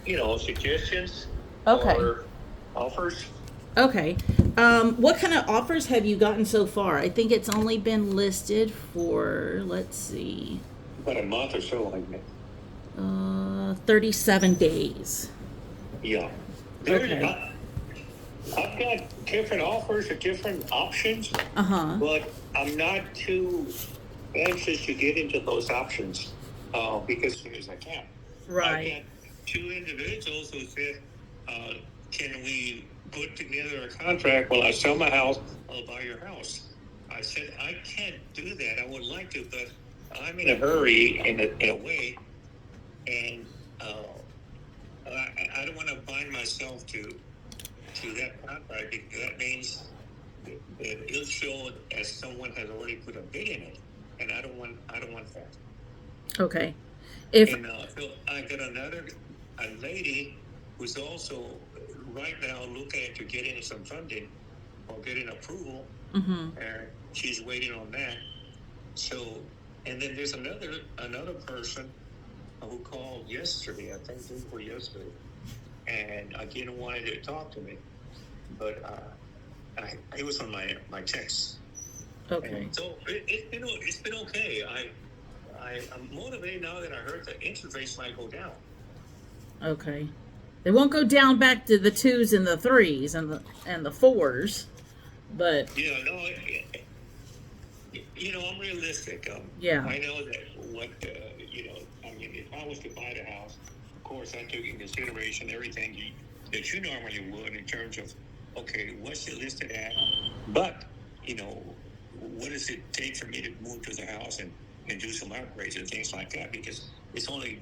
suggestions Okay. or offers. Okay. What kind of offers have you gotten so far? I think it's only been listed for, let's see, About a month or so, like that. 37 days. Yeah. There, Okay. I've got different offers or different options, Uh huh. but I'm not too anxious to get into those options because as soon as I can. I've Right. got two individuals who said, uh, can we put together a contract? Well, I sell my house, I'll buy your house. I said, I can't do that. I would like to, but I'm in a hurry in a way, and I don't want to bind myself to that contract because that means that it'll show as someone has already put a bid in it, and I don't want that. Okay. If And so I got a lady who's also right now looking into getting some funding or getting approval, mm-hmm. and she's waiting on that. So, and then there's another person who called yesterday, I think day before yesterday, and again wanted to talk to me, but it was on my text, and Okay. so it's been okay. I'm motivated now that I heard the interest rates might go down. Okay. They won't go down back to the twos and the threes and the fours, but Yeah, no, I'm realistic. yeah. I know that I mean, if I was to buy the house, of course, I took in consideration everything that you normally would in terms of, okay, what's it listed at? But, what does it take for me to move to the house and do some upgrades and things like that? Because it's only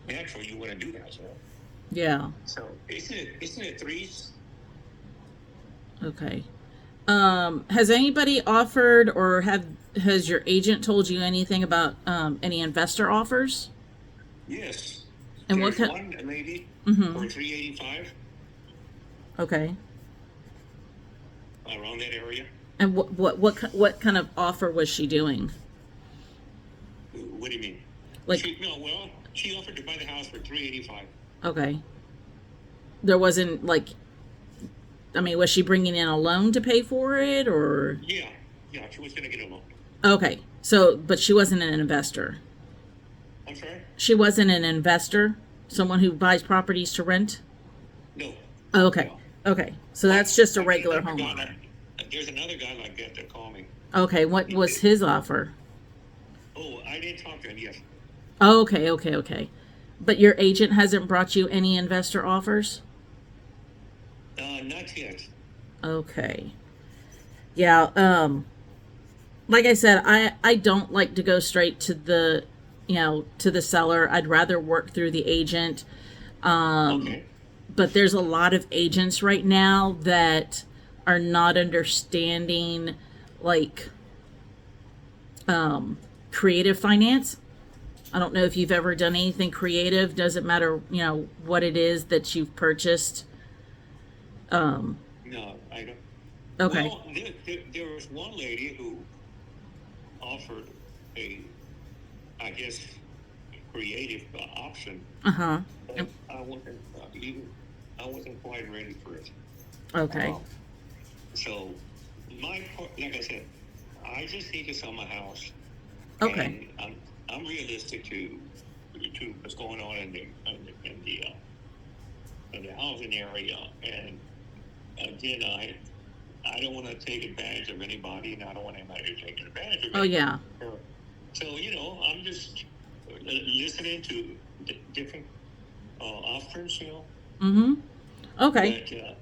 natural you want to do that. Yeah. So isn't it threes? Okay. Has anybody offered or has your agent told you anything about any investor offers? Yes. And what There's kind? one maybe Mm-hmm. for 385 Okay. around that area. And what kind of offer was she doing? What do you mean? Like, She offered to buy the house for 385. okay, there wasn't like, I mean, was she bringing in a loan to pay for it or? Yeah, yeah, she was gonna get a loan. Okay, so but she wasn't an investor. I'm sorry? She wasn't an investor, someone who buys properties to rent. No, Okay, no. okay, so But that's just a I got regular another guy homeowner. there's another guy like that called me. Okay, what He was said, his offer? oh, I didn't talk to him yet. Okay, okay, okay. But your agent hasn't brought you any investor offers? Not yet. Okay. Yeah, like I said, I don't like to go straight to the, to the seller. I'd rather work through the agent. Okay. But there's a lot of agents right now that are not understanding like creative finance. I don't know if you've ever done anything creative. Doesn't matter, what it is that you've purchased. No, I don't. Okay. Well, there was one lady who offered a, I guess, creative option, Uh huh. but I wasn't quite ready for it. Okay. Um, so my part, like I said, I just need to sell my house, Okay. and I'm realistic to what's going on in the housing area, and again, I don't want to take advantage of anybody, and I don't want anybody to take advantage of Oh me. yeah. So I'm just listening to different offers, Mm-hmm. Okay. but.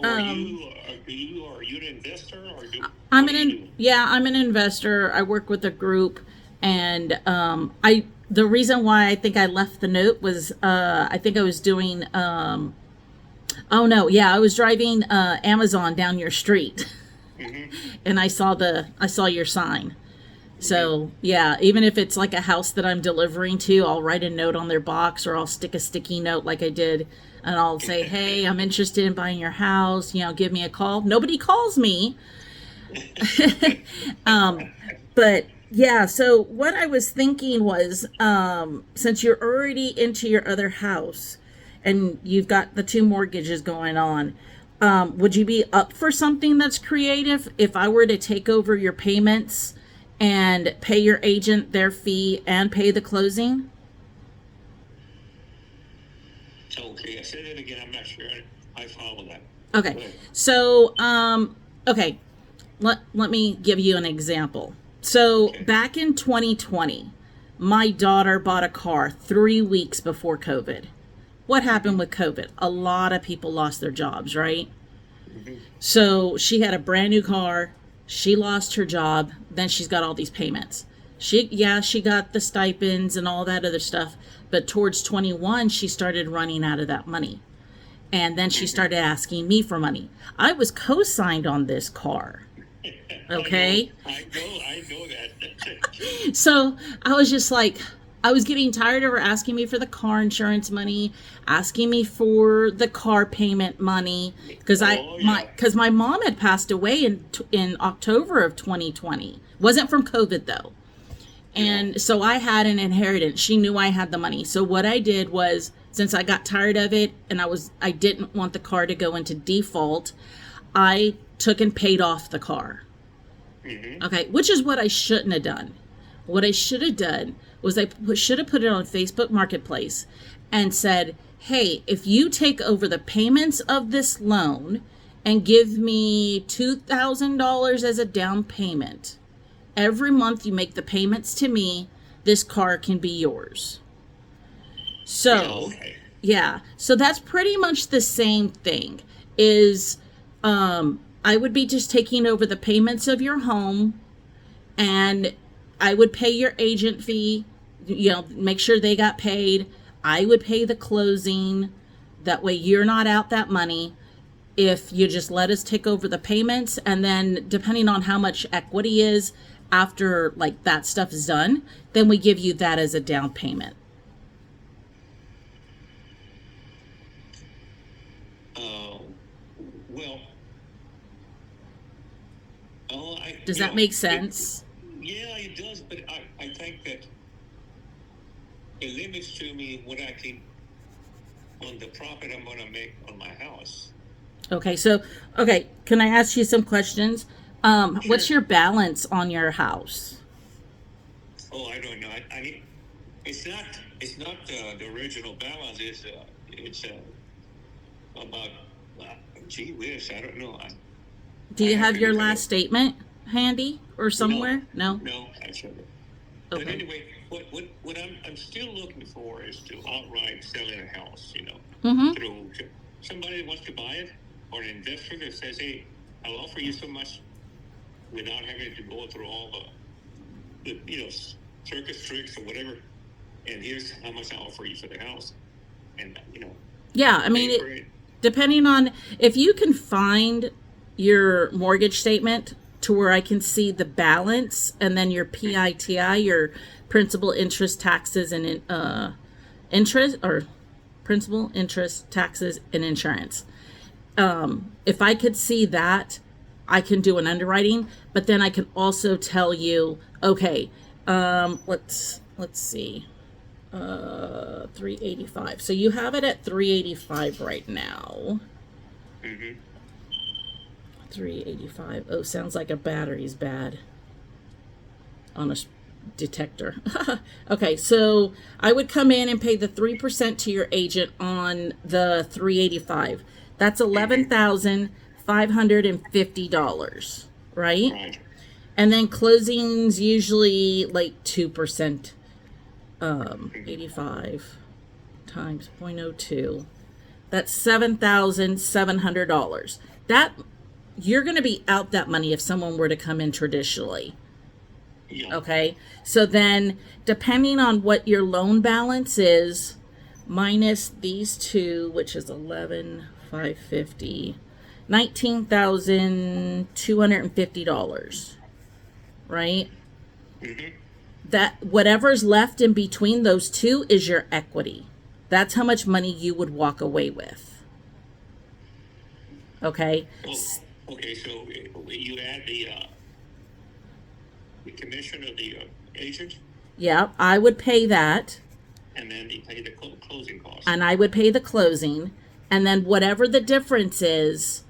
Um, Are you an investor or I'm what do you do? I'm an investor. I work with a group, and the reason why I think I left the note was I think I was doing oh no, yeah, I was driving Amazon down your street, Mm-hmm. and I saw your sign. Mm-hmm. So yeah, even if it's like a house that I'm delivering to, I'll write a note on their box or I'll stick a sticky note like I did, and I'll say, "Hey, I'm interested in buying your house. Give me a call." Nobody calls me, but yeah. So what I was thinking was, since you're already into your other house, and you've got the two mortgages going on. Would you be up for something that's creative if I were to take over your payments and pay your agent their fee and pay the closing? Okay, I said it again. I'm not sure I follow that. Okay. Good. So, okay. Let me give you an example. So, Okay. back in 2020, my daughter bought a car 3 weeks before COVID. What happened with COVID? A lot of people lost their jobs, right? So, she had a brand new car. She lost her job. Then she's got all these payments. She got the stipends and all that other stuff. But towards 21, she started running out of that money. And then she started asking me for money. I was co-signed on this car. Okay. I know that. So I was just like, I was getting tired of her asking me for the car insurance money, asking me for the car payment money, because my mom had passed away in October of 2020. Wasn't from COVID though. And so I had an inheritance. She knew I had the money. So what I did was, since I got tired of it and I didn't want the car to go into default, I took and paid off the car. Okay, which is what I shouldn't have done. What I should have done was I should have put it on Facebook Marketplace and said, hey, if you take over the payments of this loan and give me $2,000 as a down payment, every month you make the payments to me, this car can be yours. So, yeah, so that's pretty much the same thing. Is I would be just taking over the payments of your home, and I would pay your agent fee, make sure they got paid. I would pay the closing. That way you're not out that money. If you just let us take over the payments, and then depending on how much equity is after like that stuff is done, then we give you that as a down payment. Does that make sense? Yeah, it does, but I think that it limits to me what I can, on the profit I'm going to make on my house. Okay, can I ask you some questions? What's your balance on your house? Oh, I don't know. I need, it's not the original balance. It's about, gee whiz, I don't know. Do you have your last statement handy or somewhere? No? No, I shouldn't. Okay. But anyway, what I'm still looking for is to outright sell a house, through somebody that wants to buy it, or an investor that says, hey, I'll offer you so much without having to go through all the circus tricks or whatever, and here's how much I'll offer you for the house. And, Yeah, I mean, depending on, if you can find your mortgage statement to where I can see the balance, and then your PITI, your principal, interest, taxes, and interest, or principal, interest, taxes, and insurance. If I could see that, I can do an underwriting, but then I can also tell you, okay, let's see, 385. So you have it at 385 right now. 385. Oh, sounds like a battery's bad on a detector. Okay, so I would come in and pay the 3% to your agent on the 385. That's $11,550, right? And then closings usually like 2%. 85 times 0.02. That's $7,700. That, you're going to be out that money if someone were to come in traditionally. Yeah. Okay, so then depending on what your loan balance is, minus these two, which is $11,550, $19,250, right? That whatever's left in between those two is your equity. That's how much money you would walk away with. Okay. Okay, so you add the commission of the agent? Yeah, I would pay that. and then you pay the closing costs. and I would pay the closing, and then whatever the difference is,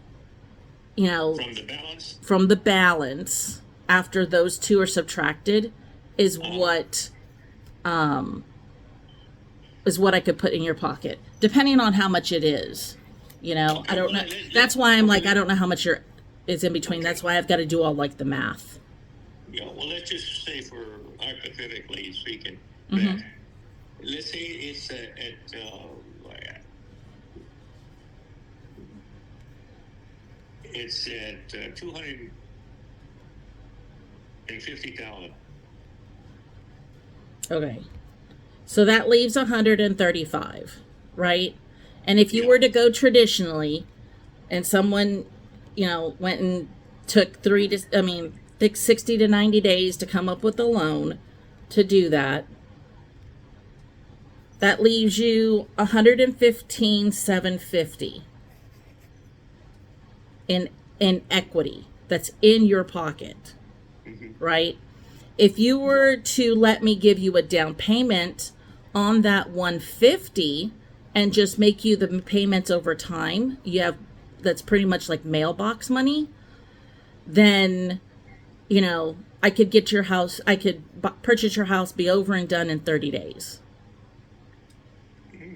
you know, From the balance, from the balance after those two are subtracted is what I could put in your pocket, depending on how much it is. You know, I don't know. That's why I'm like, I don't know how much is in between. That's why I've got to do all like the math. yeah, well, let's just say, for hypothetically speaking, Mm-hmm. that let's say it's at 250,000. Okay. So that leaves 135, right? And if you Yeah. were to go traditionally and someone, you know, went and took 60 to 90 days to come up with a loan to do that, that leaves you 115,750 in equity that's in your pocket, right? If you were to let me give you a down payment on that 150 and just make you the payments over time, that's pretty much like mailbox money, then, you know, I could get your house, I could purchase your house, be over and done in 30 days.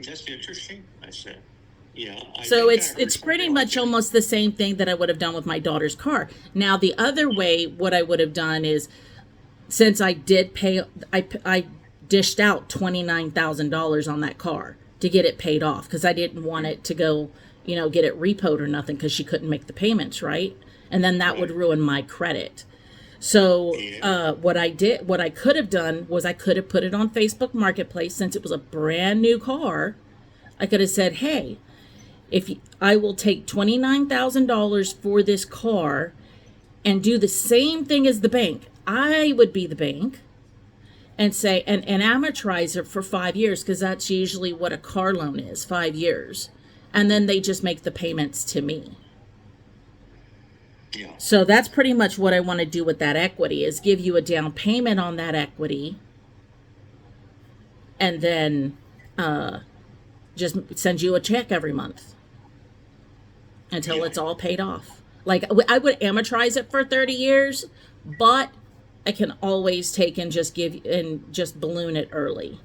That's interesting. I said, yeah. So think I heard it's pretty something much like almost the same thing that I would have done with my daughter's car. Now, the other way, what I would have done is, since I did pay, I dished out $29,000 on that car to get it paid off, because I didn't want it to go, you know, get it repoed or nothing, because she couldn't make the payments, right? And then that would ruin my credit. So what I could have done was I could have put it on Facebook Marketplace, since it was a brand new car. I could have said, hey, I will take $29,000 for this car and do the same thing as the bank. I would be the bank and say, and amortize it for 5 years, because that's usually what a car loan is, 5 years. And then they just make the payments to me. Yeah. So that's pretty much what I want to do with that equity, is give you a down payment on that equity, and then just send you a check every month until it's all paid off. Like, I would amortize it for 30 years, but I can always take and just balloon it early.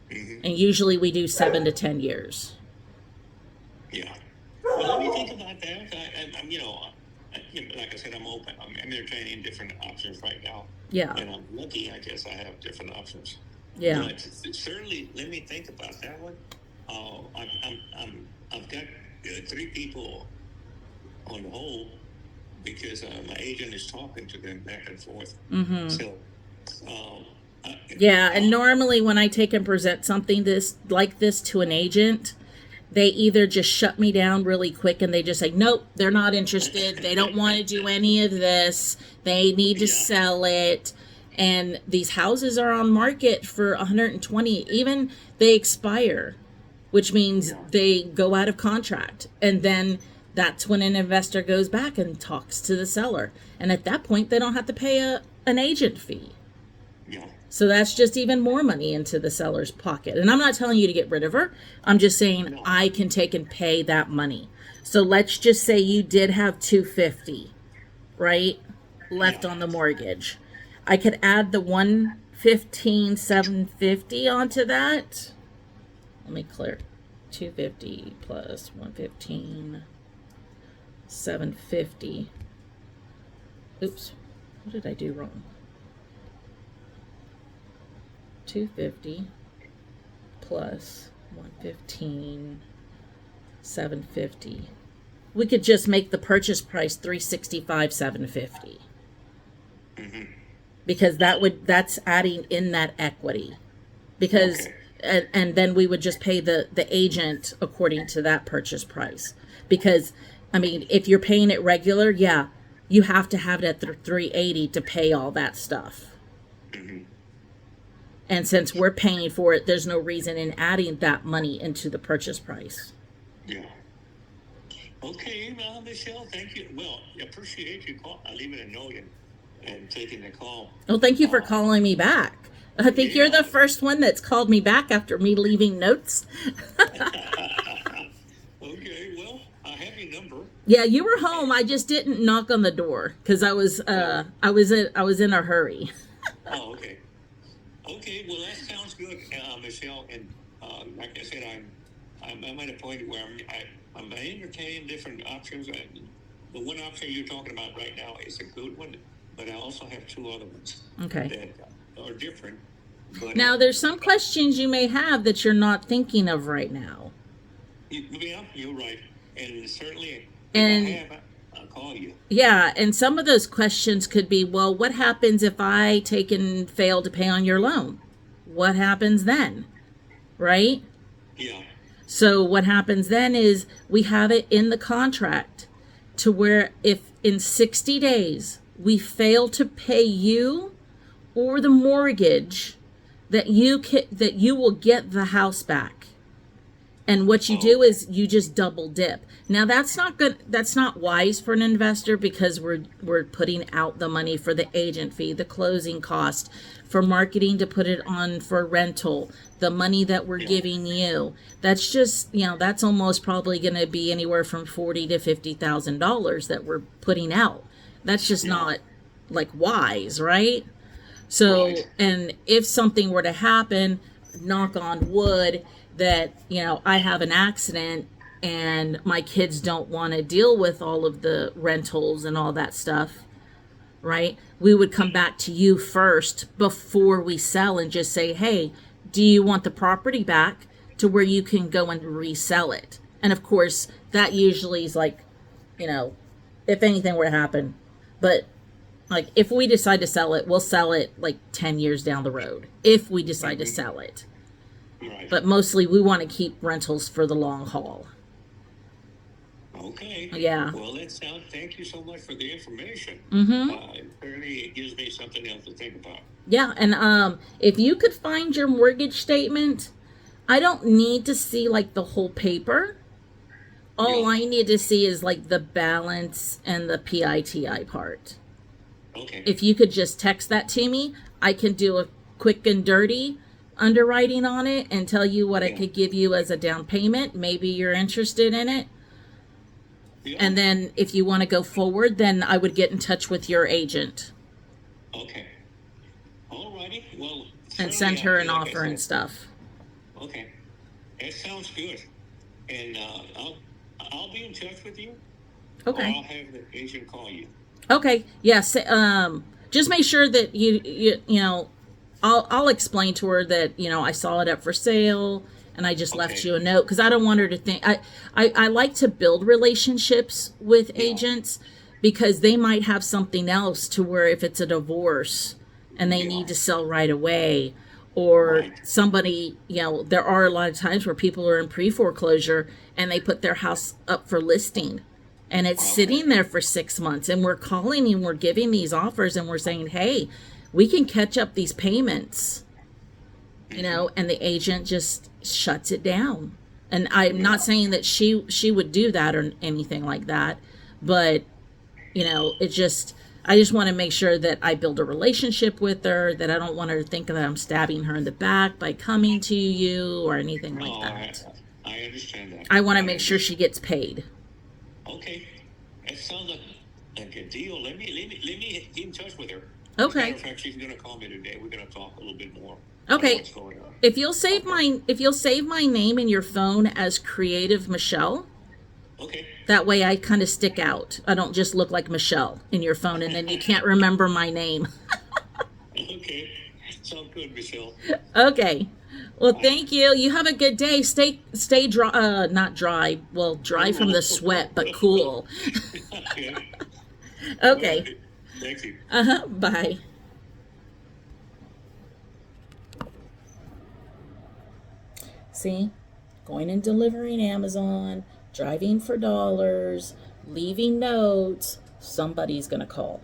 And usually we do 7 to 10 years. Yeah. Well, let me think about that. I'm, like I said, I'm open. I'm entertaining different options right now. Yeah. And I'm lucky, I guess I have different options. Yeah. But certainly, let me think about that one. I've got 3 people on hold, because my agent is talking to them back and forth. Mm-hmm. So, Yeah, and normally when I take and present something like this to an agent, they either just shut me down really quick and they just say, nope, they're not interested. They don't want to do any of this. They need to sell it. And these houses are on market for 120. Even they expire, which means they go out of contract. And then that's when an investor goes back and talks to the seller. And at that point, they don't have to pay an agent fee. yeah. So that's just even more money into the seller's pocket. And I'm not telling you to get rid of her. I'm just saying I can take and pay that money. So let's just say you did have $250, right, left on the mortgage. I could add the $115,750 onto that. Let me clear. 250 plus 115,750. Oops. What did I do wrong? 250 plus 115,750. We could just make the purchase price 365,750. Because that's adding in that equity. Because and then we would just pay the agent according to that purchase price. Because I mean, if you're paying it regular, you have to have it at the 380 to pay all that stuff. And since we're paying for it, there's no reason in adding that money into the purchase price. Yeah. Okay, well, Michelle, thank you. Well, I appreciate you leaving a note and taking the call. Well, thank you for calling me back. I think you're the Yeah. first one that's called me back after me leaving notes. Okay, well, I have your number. Yeah, you were home. I just didn't knock on the door because I was in a hurry. Oh, okay. Okay, well, that sounds good, Michelle. And like I said, I'm at a point where I'm entertaining different options. The one option you're talking about right now is a good one, but I also have two other ones Okay. that are different. But Now, there's some questions you may have that you're not thinking of right now. yeah, you're right. And certainly, And if I have, I'll call you. yeah, and some of those questions could be, well, what happens if I take and fail to pay on your loan? What happens then? Right? Yeah. So what happens then is we have it in the contract to where if in 60 days we fail to pay you or the mortgage, that you will get the house back. And what you do is you just double dip. Now that's not good. That's not wise for an investor because we're putting out the money for the agent fee, the closing cost, for marketing to put it on for rental, the money that we're giving you. That's just, that's almost probably going to be anywhere from $40,000 to $50,000 that we're putting out. That's just not like wise, right? So, Right. and if something were to happen, knock on wood, that, I have an accident and my kids don't want to deal with all of the rentals and all that stuff, right? We would come back to you first before we sell and just say, hey, do you want the property back to where you can go and resell it? And of course, that usually is like, if anything were to happen. But like, if we decide to sell it, we'll sell it like 10 years down the road if we decide to sell it. Right. But mostly we want to keep rentals for the long haul. Okay. Yeah. Well, thank you so much for the information. Apparently, it gives me something else to think about. Yeah, and if you could find your mortgage statement, I don't need to see like the whole paper. All Yeah. I need to see is like the balance and the PITI part. Okay. If you could just text that to me, I can do a quick and dirty underwriting on it and tell you what I could give you as a down payment. Maybe you're interested in it. Yeah. And then if you want to go forward, then I would get in touch with your agent Okay. All righty. Well, and certainly, send her an like I offer and said- stuff. Okay. That sounds good. And I'll be in touch with you. Or Okay. I'll have the agent call you. Okay. Yes. Just make sure that I'll explain to her that, I saw it up for sale and I just left Okay. you a note because I don't want her to think I like to build relationships with Yeah. agents because they might have something else to where if it's a divorce and they Yeah. need to sell right away or Right. somebody, there are a lot of times where people are in pre-foreclosure and they put their house up for listing and it's sitting there for 6 months and we're calling and we're giving these offers and we're saying, hey, we can catch up these payments, and the agent just shuts it down. And I'm not saying that she would do that or anything like that, but I just want to make sure that I build a relationship with her, that I don't want her to think that I'm stabbing her in the back by coming to you or anything No, like that. I understand that. I want to make sure she gets paid. Okay. That sounds like a deal. Let me get in touch with her. Okay. As a matter of fact, she's going to call me today. We're going to talk a little bit more. Okay. About what's going on. If you'll save my name in your phone as Creative Michelle, Okay. that way I kind of stick out. I don't just look like Michelle in your phone and then you can't remember my name. Okay. Sounds good, Michelle. Okay. Well, thank you. You have a good day. Stay dry, not dry. Well, dry from the sweat, but cool. Okay. Okay. All right. Thank you. Bye. See, going and delivering Amazon, driving for dollars, leaving notes, somebody's going to call.